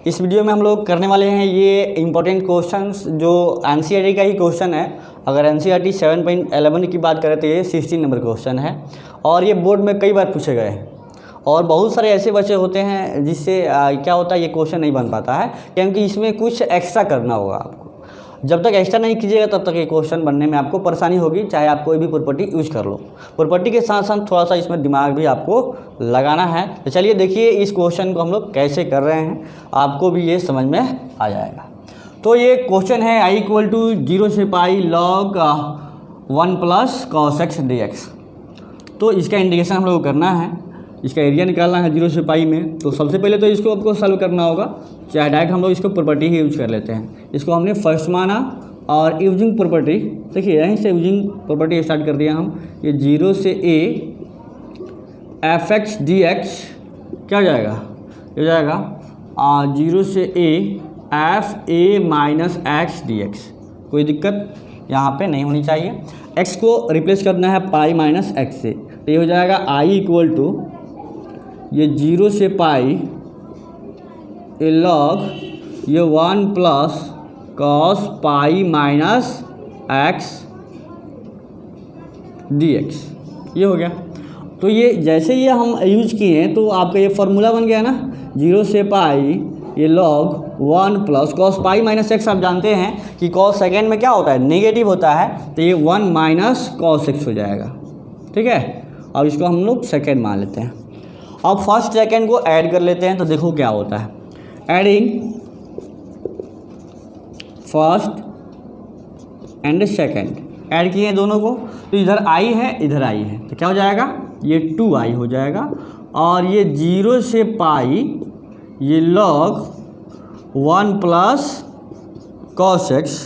इस वीडियो में हम लोग करने वाले हैं ये इम्पोर्टेंट क्वेश्चंस जो एनसीईआरटी का ही क्वेश्चन है। अगर एनसीईआरटी 7.11 की बात करें तो ये 16 नंबर क्वेश्चन है और ये बोर्ड में कई बार पूछे गए हैं। और बहुत सारे ऐसे बच्चे होते हैं जिससे क्या होता है, ये क्वेश्चन नहीं बन पाता है क्योंकि इसमें कुछ एक्स्ट्रा करना होगा आपको। जब तक एक्स्ट्रा नहीं कीजिएगा तब तक ये क्वेश्चन बनने में आपको परेशानी होगी, चाहे आप कोई भी प्रॉपर्टी यूज कर लो। प्रॉपर्टी के साथ साथ थोड़ा सा इसमें दिमाग भी आपको लगाना है। तो चलिए देखिए इस क्वेश्चन को हम लोग कैसे कर रहे हैं, आपको भी ये समझ में आ जाएगा। तो ये क्वेश्चन है i = 0 से पाई log 1 + cos x dx। तो इसका इंडिकेशन हम लोग को करना है, इसका एरिया निकालना है 0 से पाई में। तो सबसे पहले तो इसको आपको सॉल्व करना होगा, चाहे डायरेक्ट हम लोग इसको प्रॉपर्टी ही यूज कर लेते हैं। इसको हमने फर्स्ट माना और यूजिंग प्रॉपर्टी, देखिए यहीं से यूजिंग प्रॉपर्टी स्टार्ट कर दिया हम। ये 0 से a f(x) dx क्या हो जाएगा, ये हो जाएगा 0 से a f(a - x) dx। कोई दिक्कत यहाँ पे नहीं होनी चाहिए। x को रिप्लेस करना है पाई माइनस x से, तो ये हो जाएगा i = ये 0 से पाई ए log ये 1 + cos pi minus x dx, ये हो गया। तो ये जैसे ये हम यूज किए हैं तो आपका ये फार्मूला बन गया ना, 0 से पाई ये log 1 + cos pi minus x। आप जानते हैं कि cos सेकेंड में क्या होता है, नेगेटिव होता है, तो ये 1 - cos x हो जाएगा। ठीक है, अब इसको हम लोग सेकेंड मान लेते हैं। अब फर्स्ट सेकेंड को ऐड कर लेते हैं, तो देखो क्या होता है। Adding first and second, add किए हैं दोनों को, तो इधर i है इधर i है, तो क्या हो जाएगा, ये 2i हो जाएगा। और ये 0 से पाई ये log 1 + cos x,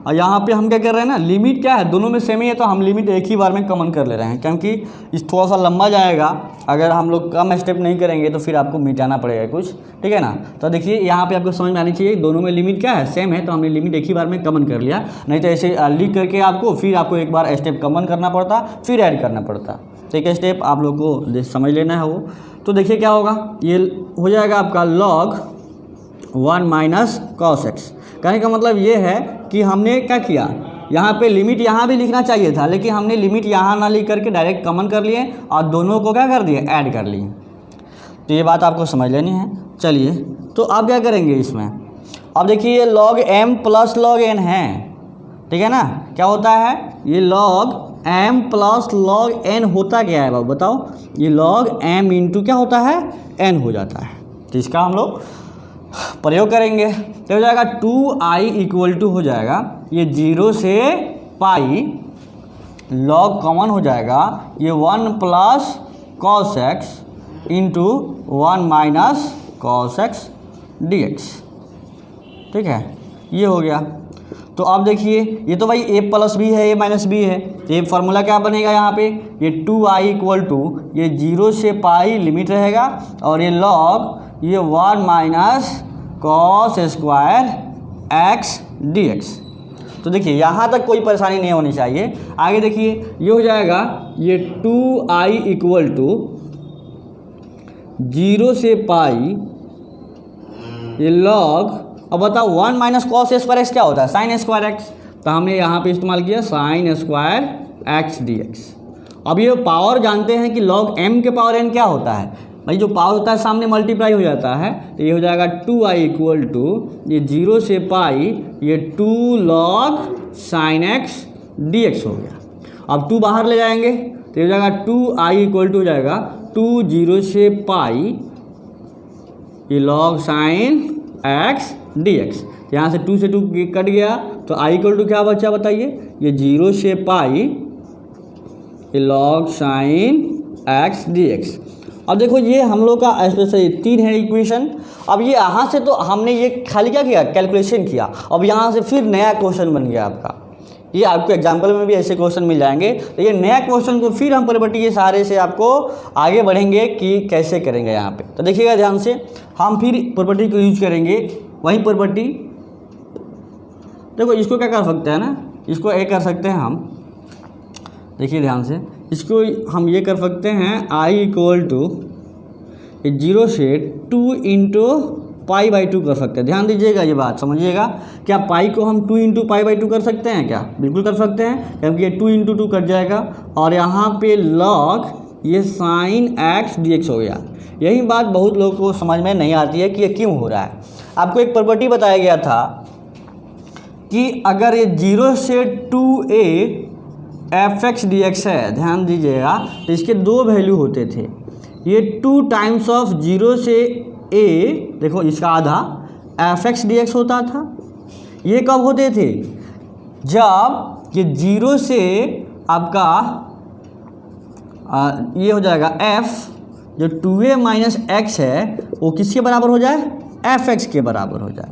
और यहाँ पे हम क्या कर रहे हैं ना, लिमिट क्या है, दोनों में सेम ही है, तो हम लिमिट एक ही बार में कॉमन कर ले रहे हैं क्योंकि इस थोड़ा सा लंबा जाएगा। अगर हम लोग कम स्टेप नहीं करेंगे तो फिर आपको मिटाना पड़ेगा कुछ, ठीक है ना। तो देखिए यहाँ पे आपको समझ में आनी चाहिए, दोनों में लिमिट क्या है, सेम है, तो हमने लिमिट एक ही बार में कॉमन कर लिया। नहीं तो ऐसे लिख करके फिर आपको एक बार स्टेप कॉमन करना पड़ता, फिर ऐड करना पड़ता। ठीक है, स्टेप आप लोग को समझ लेना है वो। तो देखिए क्या होगा, ये हो जाएगा आपका log 1 - cos x। कहने का मतलब ये है कि हमने क्या किया, यहाँ पे लिमिट यहाँ भी लिखना चाहिए था, लेकिन हमने लिमिट यहाँ ना लिख करके डायरेक्ट कॉमन कर लिए और दोनों को क्या कर दिए, ऐड कर लिए। तो ये बात आपको समझ लेनी है। चलिए तो अब क्या करेंगे इसमें, अब देखिए ये log m + log n है, ठीक है ना। क्या होता है, ये log m + log n होता क्या है बाबू बताओ, ये log m × क्या होता है, n हो जाता है। तो इसका हम लोग प्रयोग करेंगे, तो हो जाएगा 2i = हो जाएगा ये 0 से पाई log कॉमन हो जाएगा ये 1 + cos x × 1 - cos x dx। ठीक है, ये हो गया। तो अब देखिए ये तो भाई a + b है, a - b है, तो ये फार्मूला क्या बनेगा यहाँ पे, ये 2i = ये 0 से पाई लिमिट रहेगा और ये log ये 1 - cos स्क्वायर x dx। तो देखिए यहाँ तक कोई परेशानी नहीं होनी चाहिए। आगे देखिए ये हो जाएगा ये 2i = 0 से पाई ये log, अब बताओ 1 - cos स्क्वायर x क्या होता है, sin स्क्वायर x, तो हमने यहाँ पे इस्तेमाल किया sin स्क्वायर x dx। अब ये पावर जानते हैं कि log m के पावर n क्या होता है, भाई जो पावर होता है सामने मल्टीप्लाई हो जाता है, तो ये हो जाएगा 2i = ये 0 से पाई ये 2 log sin x dx हो गया। अब 2 बाहर ले जाएंगे तो ये हो जाएगा 2i = हो जाएगा 2 0 से पाई ये log sin x dx। यहाँ से 2 से 2 कट गया तो i = क्या बचा बताइए, ये 0 से पाई ये log sin x dx। अब देखो ये हम लोग का स्पेशल 3 है इक्वेशन। अब ये यहाँ से तो हमने ये खाली क्या किया, कैलकुलेशन किया। अब यहाँ से फिर नया क्वेश्चन बन गया आपका, ये आपको एग्जाम्पल में भी ऐसे क्वेश्चन मिल जाएंगे। तो ये नया क्वेश्चन को फिर हम प्रॉपर्टी के सहारे से आपको आगे बढ़ेंगे कि कैसे करेंगे यहाँ पे। तो देखिएगा ध्यान से, हम फिर प्रॉपर्टी को यूज करेंगे, वही प्रॉपर्टी। देखो इसको क्या कर सकते हैं ना, इसको ये कर सकते हैं हम, देखिए ध्यान से, इसको हम ये कर सकते हैं i = 0 से 2 × पाई बाई 2 कर सकते हैं। ध्यान दीजिएगा, ये बात समझिएगा। क्या पाई को हम 2 इंटू पाई बाई 2 कर सकते हैं क्या? बिल्कुल कर सकते हैं, क्योंकि ये 2 इंटू 2 कट जाएगा और यहाँ पे लॉग ये साइन एक्स डी एक्स हो गया। यही बात बहुत लोगों को समझ में नहीं आती है कि ये क्यों हो रहा है। आपको एक प्रॉपर्टी बताया गया था कि अगर ये 0 से 2a F x D x है, ध्यान दीजिएगा, तो इसके दो वैल्यू होते थे। ये 2 टाइम्स ऑफ 0 से a, देखो इसका आधा एफ एक्स डी एक्स होता था। ये कब होते थे? जब ये 0 से आपका ये हो जाएगा f, जो 2a माइनस एक्स है वो किसके बराबर हो जाए? एफ एक्स के बराबर हो जाए।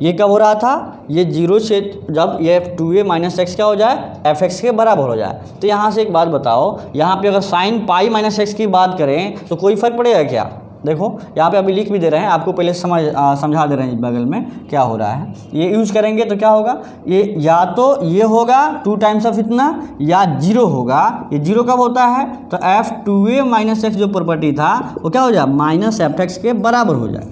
ये कब हो रहा था? ये 0 से जब ये 2a माइनस एक्स क्या हो जाए? एफ एक्स के बराबर हो जाए। तो यहाँ से एक बात बताओ, यहाँ पे अगर साइन पाई माइनस एक्स की बात करें तो कोई फ़र्क पड़ेगा क्या? देखो यहाँ पे अभी लिख भी दे रहे हैं, आपको पहले समझा दे रहे हैं बगल में क्या हो रहा है। ये यूज करेंगे तो क्या होगा? ये या तो ये होगा 2 टाइम्स ऑफ इतना, या 0 होगा। ये 0 कब होता है? तो एफ 2a माइनस एक्स जो प्रॉपर्टी था वो क्या हो जाए? माइनस एफ एक्स के बराबर हो जाए।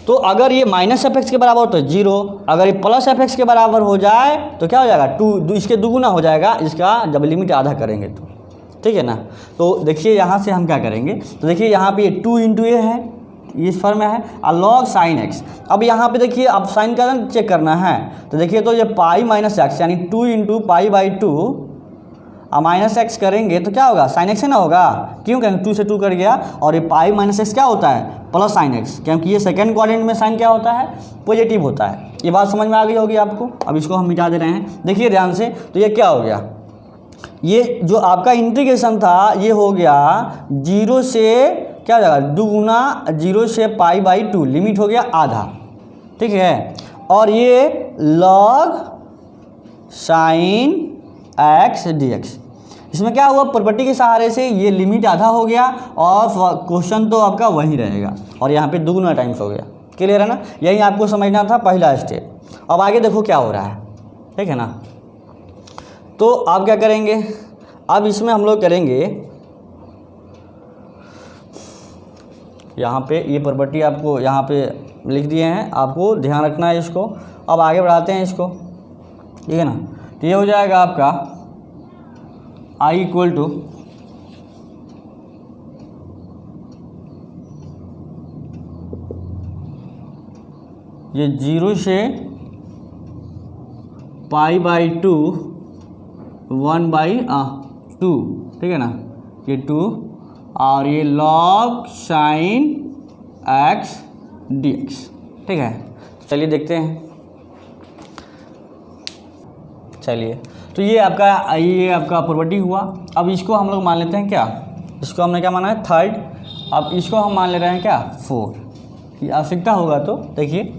तो अगर ये माइनस एफ एक्स के बराबर हो तो 0, अगर ये प्लस एफ एक्स के बराबर हो जाए तो क्या हो जाएगा? 2 इसके दुगुना हो जाएगा इसका, जब लिमिट आधा करेंगे तो, ठीक है ना। तो देखिए यहाँ से हम क्या करेंगे, तो देखिए यहाँ पे 2 इंटू ए है, इस फॉर्म में है, और लॉग साइन एक्स। अब यहाँ पे देखिए, अब साइन का चेक करना है, तो देखिए तो ये पाई माइनस एक्स यानी 2 इंटू पाई बाई 2 और माइनस एक्स करेंगे तो क्या होगा? साइन एक्स है ना होगा, क्यों? क्योंकि 2 से 2 कट गया, और ये पाई माइनस एक्स क्या होता है? प्लस साइन एक्स, क्योंकि ये सेकंड क्वाड्रेंट में साइन क्या होता है? पॉजिटिव होता है। ये बात समझ में आ गई होगी आपको। अब इसको हम मिटा दे रहे हैं, देखिए ध्यान से। तो ये क्या हो गया? ये जो आपका इंटीग्रेशन था ये हो गया 0 से क्या हो जाएगा? दुगुना 0 से पाई बाई 2, लिमिट हो गया आधा, ठीक है। और ये log sine x D x, इसमें क्या हुआ? प्रॉपर्टी के सहारे से ये लिमिट आधा हो गया और क्वेश्चन तो आपका वही रहेगा, और यहाँ पे दुगुना टाइम्स हो गया। क्लियर है ना? यही आपको समझना था पहला स्टेप। अब आगे देखो क्या हो रहा है, ठीक है ना। तो आप क्या करेंगे? अब इसमें हम लोग करेंगे, यहाँ पे ये प्रॉपर्टी आपको यहाँ पे लिख दिए हैं, आपको ध्यान रखना है इसको। अब आगे बढ़ाते हैं इसको, ठीक है ना। तो ये हो जाएगा आपका I इक्वल टू ये 0 से पाई बाई 2 1 बाई 2, ठीक है ना, ये 2, और ये log sine x D x, ठीक है। चलिए देखते हैं। चलिए, तो ये आपका प्रॉपर्टी हुआ। अब इसको हम लोग मान लेते हैं क्या? इसको हमने क्या माना है? 3rd। अब इसको हम मान ले रहे हैं क्या? 4। ये आवश्यकता होगा तो देखिए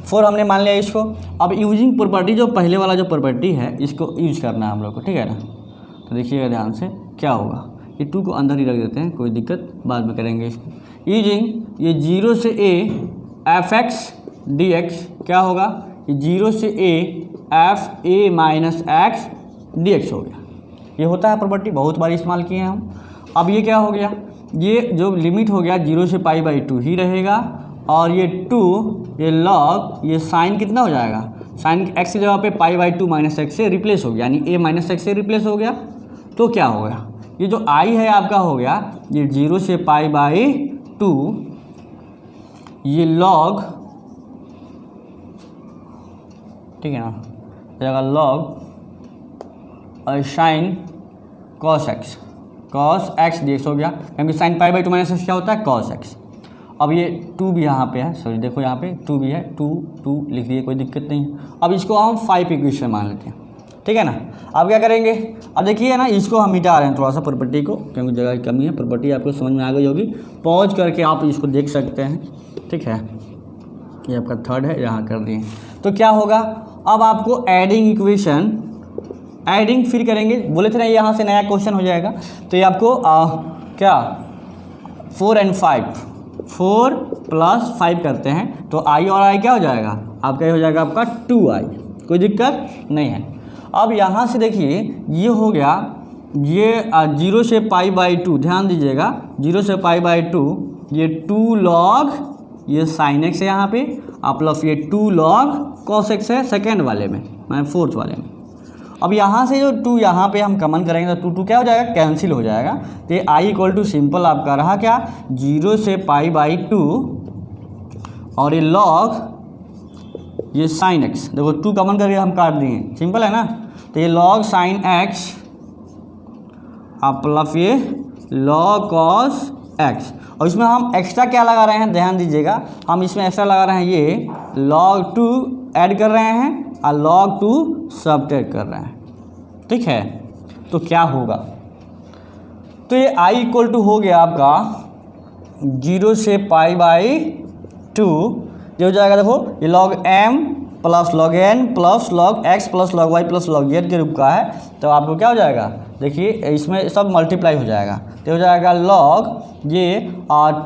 4 हमने मान लिया इसको। अब यूजिंग प्रॉपर्टी, जो पहले वाला जो प्रॉपर्टी है इसको यूज करना है हम लोग को, ठीक है ना। तो देखिएगा ध्यान से क्या होगा। ये 2 को अंदर ही रख देते हैं, कोई दिक्कत बाद में करेंगे इसको। यूजिंग ये 0 से a F x D x क्या होगा? ये 0 से a F A minus x D x हो गया। ये होता है प्रॉपर्टी, बहुत बार इस्तेमाल किए हैं हम। अब ये क्या हो गया? ये जो लिमिट हो गया 0 से पाई बाई 2 ही रहेगा, और ये 2 ये लॉग ये साइन कितना हो जाएगा? साइन एक्स की जगह पे पाई बाई 2 माइनस एक्स से रिप्लेस हो गया, यानी ए माइनस एक्स से रिप्लेस हो गया। तो क्या हो गया? ये जो आई है आपका हो गया ये 0 से पाई बाई 2 ये लॉग, ठीक है ना, जगह लॉग और sine cos x D x हो गया, क्योंकि sine pi by 2 minus x क्या होता है? Cos x. अब ये 2 भी यहाँ पे है, सॉरी देखो यहाँ पे 2 भी है, 2 लिख दिए, कोई दिक्कत नहीं है। अब इसको हम 5 इक्वेशन मान लेते हैं, ठीक है ना। अब क्या करेंगे? अब देखिए ना, इसको हम मिटा रहे हैं थोड़ा सा प्रॉपर्टी को, क्योंकि जगह की कमी है। प्रॉपर्टी आपको समझ में आ गई होगी, पॉज करके आप इसको देख सकते हैं, ठीक है। ये आपका 3rd है, यहाँ कर दिए। तो क्या होगा? अब आपको एडिंग इक्वेशन, एडिंग फिर करेंगे, बोले थे ना यहाँ से नया क्वेश्चन हो जाएगा। तो ये आपको क्या 4 और 5, 4 + 5 करते हैं तो i और i क्या हो जाएगा? आपका ये हो जाएगा आपका 2i, कोई दिक्कत नहीं है। अब यहाँ से देखिए ये हो गया, ये 0 से पाई बाई 2, ध्यान दीजिएगा 0 से पाई बाई 2 ये 2 लॉग ये साइन एक्स है यहाँ पे, और प्लस ये 2 लॉग कॉस एक्स है सेकेंड वाले में, मैं फोर्थ वाले में। अब यहाँ से जो 2 यहाँ पे हम कॉमन करेंगे तो 2 क्या हो जाएगा, कैंसिल हो जाएगा। तो ये आई इक्वल टू सिंपल आपका रहा क्या, 0 से π/2 और ये लॉग ये साइन एक्स, देखो 2 कॉमन करके हम काट दिए, सिंपल है ना। तो ये लॉग साइन एक्स अब प्लस ये लॉग कॉस एक्स, और इसमें हम एक्स्ट्रा क्या लगा रहे हैं, ध्यान दीजिएगा, हम इसमें एक्स्ट्रा लगा रहे हैं ये log 2 ऐड कर रहे हैं और log 2 सबट्रैक्ट कर रहे हैं, ठीक है। तो क्या होगा, तो ये i इक्वल टू हो गया आपका 0 से π/2, ये हो जाएगा, देखो ये log m plus log n plus log x plus log y plus log z के रूप का है। तो आपको क्या हो जाएगा, देखिए इसमें सब मल्टीप्लाई हो जाएगा, तो हो जाएगा log ये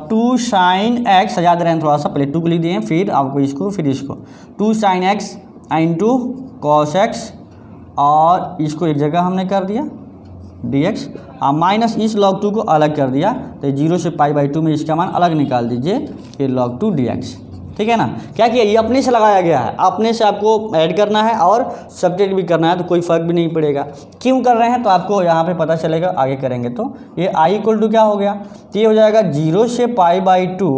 2 sin x, सजा दे रहे हैं थोड़ा सा, पहले 2 को लिख दिए, फिर आपको इसको, फिर इसको 2 sin x into cos x, और इसको एक जगह हमने कर दिया dx, और माइनस इस log 2 को अलग कर दिया, तो 0 से π/2 में इसका मान अलग निकाल दीजिए, ये log 2 dx, ठीक है ना। क्या किया, ये अपने से लगाया गया है, अपने से आपको ऐड करना है और सब्ट्रैक्ट भी करना है, तो कोई फर्क भी नहीं पड़ेगा। क्यों कर रहे हैं तो आपको यहाँ पे पता चलेगा, आगे करेंगे तो ये i इक्वल टू क्या हो गया, तो ये हो जाएगा 0 से π/2,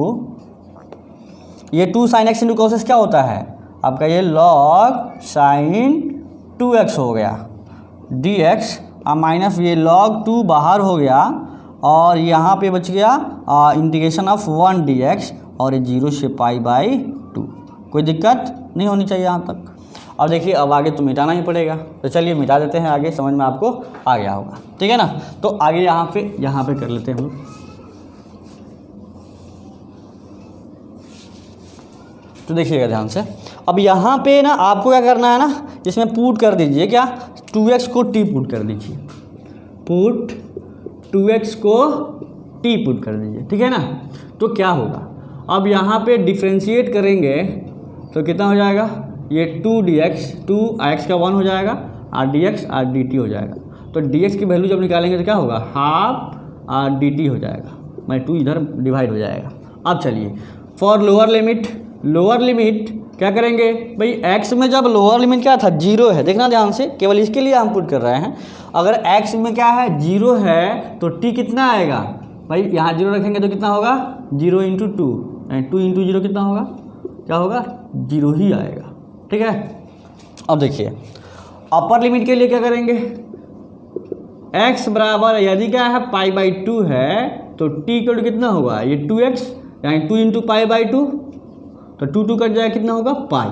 ये 2 sin x into cos x क्या होता है आपका, ये log sin 2x हो गया dx, और माइनस ये log 2 बाहर हो गया, और यहाँ पे बच गया इंटीग्रेशन ऑफ 1 dx, और ये 0 से π/2, कोई दिक्कत नहीं होनी चाहिए यहाँ तक। और देखिए अब आगे तो मिटाना ही पड़ेगा, तो चलिए मिटा देते हैं, आगे समझ में आपको आ गया होगा, ठीक है ना। तो आगे यहाँ पे कर लेते हैं हम। तो देखिएगा ध्यान से, अब यहाँ पे ना आपको क्या करना है ना, इसमें पुट कर दीजिए क्या, 2x को t पुट कर दीजिए, पुट 2x को t पुट कर दीजिए, ठीक है ना। तो क्या होगा, अब यहाँ पे डिफ्रेंशिएट करेंगे तो कितना हो जाएगा, ये 2dx, 2x का 1 हो जाएगा, और dx और dt हो जाएगा। तो dx की वैल्यू जब निकालेंगे तो क्या होगा, हाफ और dt हो जाएगा, मैं 2 इधर डिवाइड हो जाएगा। अब चलिए फॉर लोअर लिमिट क्या करेंगे भाई, x में जब लोअर लिमिट क्या था 0 है, देखना ध्यान से, केवल इसके लिए हम पुट कर रहे हैं। अगर x में क्या है 0 है तो t कितना आएगा भाई, यहाँ 0 रखेंगे तो कितना होगा, 0 इंटू 2, 2 इंटू 0 कितना होगा, क्या होगा 0 ही आएगा, ठीक है। अब देखिए अपर लिमिट के लिए क्या करेंगे, x बराबर यदि क्या है π/2 है तो t इक्वल टू कितना होगा, ये 2x, यानी 2 इंटू π/2, तो 2 कट जाएगा, कितना होगा पाई,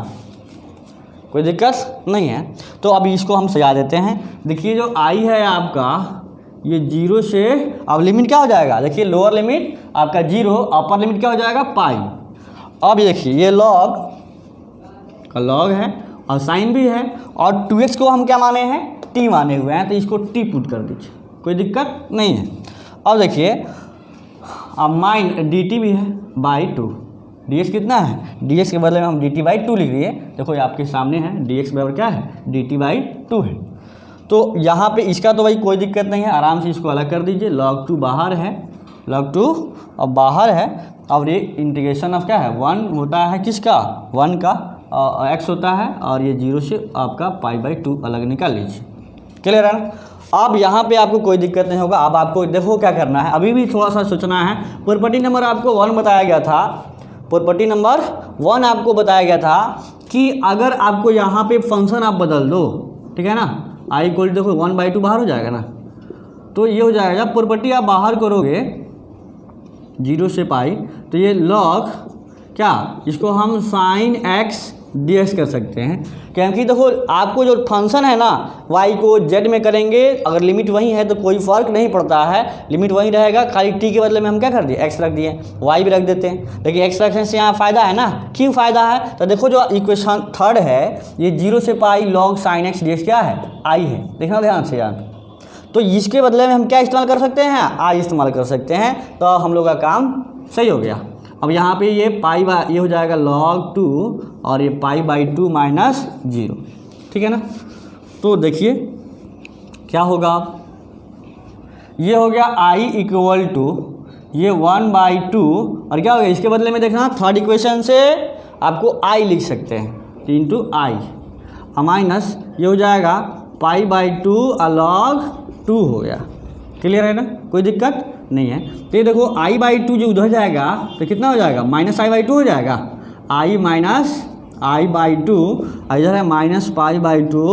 कोई दिक्कत नहीं है। तो अभी इसको हम सजा देते हैं। देखिए जो i है आपका ये 0 से, अब लिमिट क्या हो जाएगा, देखिए लोअर लिमिट आपका 0, अपर लिमिट क्या हो जाएगा पाई। अब देखिए ये लॉग का लॉग है और साइन भी है, और 2x को हम क्या माने हैं, t माने हुए हैं, तो इसको t पुट कर दीजिए, कोई दिक्कत नहीं है। अब देखिए अब माइन dt भी है बाई 2, dx कितना है, dx के बदले में हम dt/2 लिख दिए, देखो ये आपके सामने है, dx बराबर क्या है, dt/2 है। तो यहाँ पे इसका तो भाई कोई दिक्कत नहीं है, आराम से इसको अलग कर दीजिए, log 2 बाहर है, log 2 अब बाहर है, और ये इंटीग्रेशन ऑफ क्या है 1 होता है, किसका 1 का, x होता है, और ये 0 से आपका π/2 अलग निकाल लीजिए, क्लियर है ना। अब यहाँ पे आपको कोई दिक्कत नहीं होगा। अब आपको देखो क्या करना है, अभी भी थोड़ा सा सोचना है। प्रॉपर्टी नंबर आपको 1 बताया गया था, प्रॉपर्टी नंबर 1 आपको बताया गया था कि अगर आपको यहाँ पे फंक्शन आप बदल दो, ठीक है ना, i इक्वल देखो 1/2 बाहर हो जाएगा ना, तो ये हो जाएगा, जब प्रॉपर्टी आप बाहर करोगे 0 से पाई, तो ये लॉग क्या, इसको हम साइन x dx कर सकते हैं, क्योंकि देखो आपको जो फंक्शन है ना y को z में करेंगे, अगर लिमिट वही है तो कोई फ़र्क नहीं पड़ता है, लिमिट वही रहेगा, खाली t के बदले में हम क्या कर दिए x रख दिए, y भी रख देते हैं। लेकिन x रखने से यहाँ फ़ायदा है ना, क्यों फ़ायदा है, तो देखो जो इक्वेशन थर्ड है ये 0 से pi log sign x dx क्या है, i है, देखना ध्यान से यार। तो इसके बदले में हम क्या इस्तेमाल कर सकते हैं, i इस्तेमाल कर सकते हैं, तो हम लोग का काम सही हो गया। अब यहाँ पे ये ये हो जाएगा log 2 और ये π/2 माइनस 0, ठीक है ना। तो देखिए क्या होगा, ये हो गया i इक्वल टू ये 1/2 और क्या हो गया, इसके बदले में देखना थर्ड इक्वेशन से आपको i लिख सकते हैं, इंटू आई माइनस ये हो जाएगा π/2 log 2 हो गया। क्लियर है ना, कोई दिक्कत नहीं है। तो ये देखो i/2 जो उधर जाएगा तो कितना हो जाएगा, -i/2 हो जाएगा, i माइनस i/2 इधर है -π/2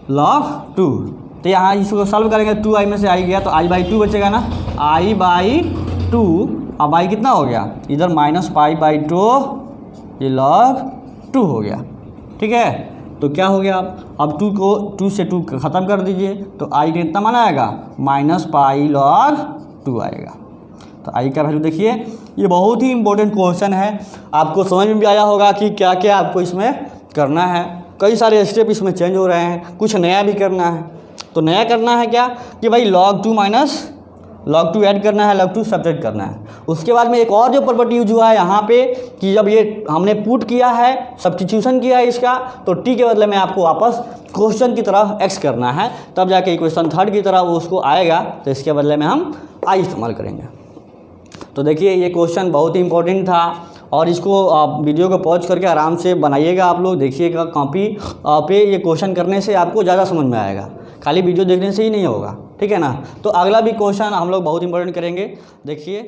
log 2। तो यहाँ इसको सॉल्व करेंगे, 2i में से i गया तो i/2 बचेगा ना, i/2 अब i कितना हो गया, इधर -π/2 ये log 2 हो गया। ठीक है, तो क्या हो गया, अब 2 को 2 से 2 ख़त्म कर दीजिए तो i कितना माना आएगा, -π log 2 आएगा। तो i का वैल्यू देखिए, ये बहुत ही इंपॉर्टेंट क्वेश्चन है, आपको समझ में भी आया होगा कि क्या क्या आपको इसमें करना है। कई सारे स्टेप इसमें चेंज हो रहे हैं, कुछ नया भी करना है। तो नया करना है क्या कि भाई log 2 माइनस log 2 ऐड करना है, log 2 सब्ट्रैक्ट करना है। उसके बाद में एक और जो प्रॉपर्टी यूज हुआ है यहाँ पे कि जब ये हमने पुट किया है, सब्स्टिट्यूशन किया है इसका, तो t के बदले में आपको वापस क्वेश्चन की तरह x करना है, तब जाके इक्वेशन थर्ड की तरह वो उसको आएगा, तो इसके बदले में हम i इस्तेमाल करेंगे। तो देखिए ये क्वेश्चन बहुत ही इंपॉर्टेंट था और इसको आप वीडियो को पॉज करके आराम से बनाइएगा, आप लोग देखिएगा, कॉपी पे ये क्वेश्चन करने से आपको ज़्यादा समझ में आएगा, खाली वीडियो देखने से ही नहीं होगा। ठीक है ना, तो अगला भी क्वेश्चन हम लोग बहुत इंपॉर्टेंट करेंगे, देखिए।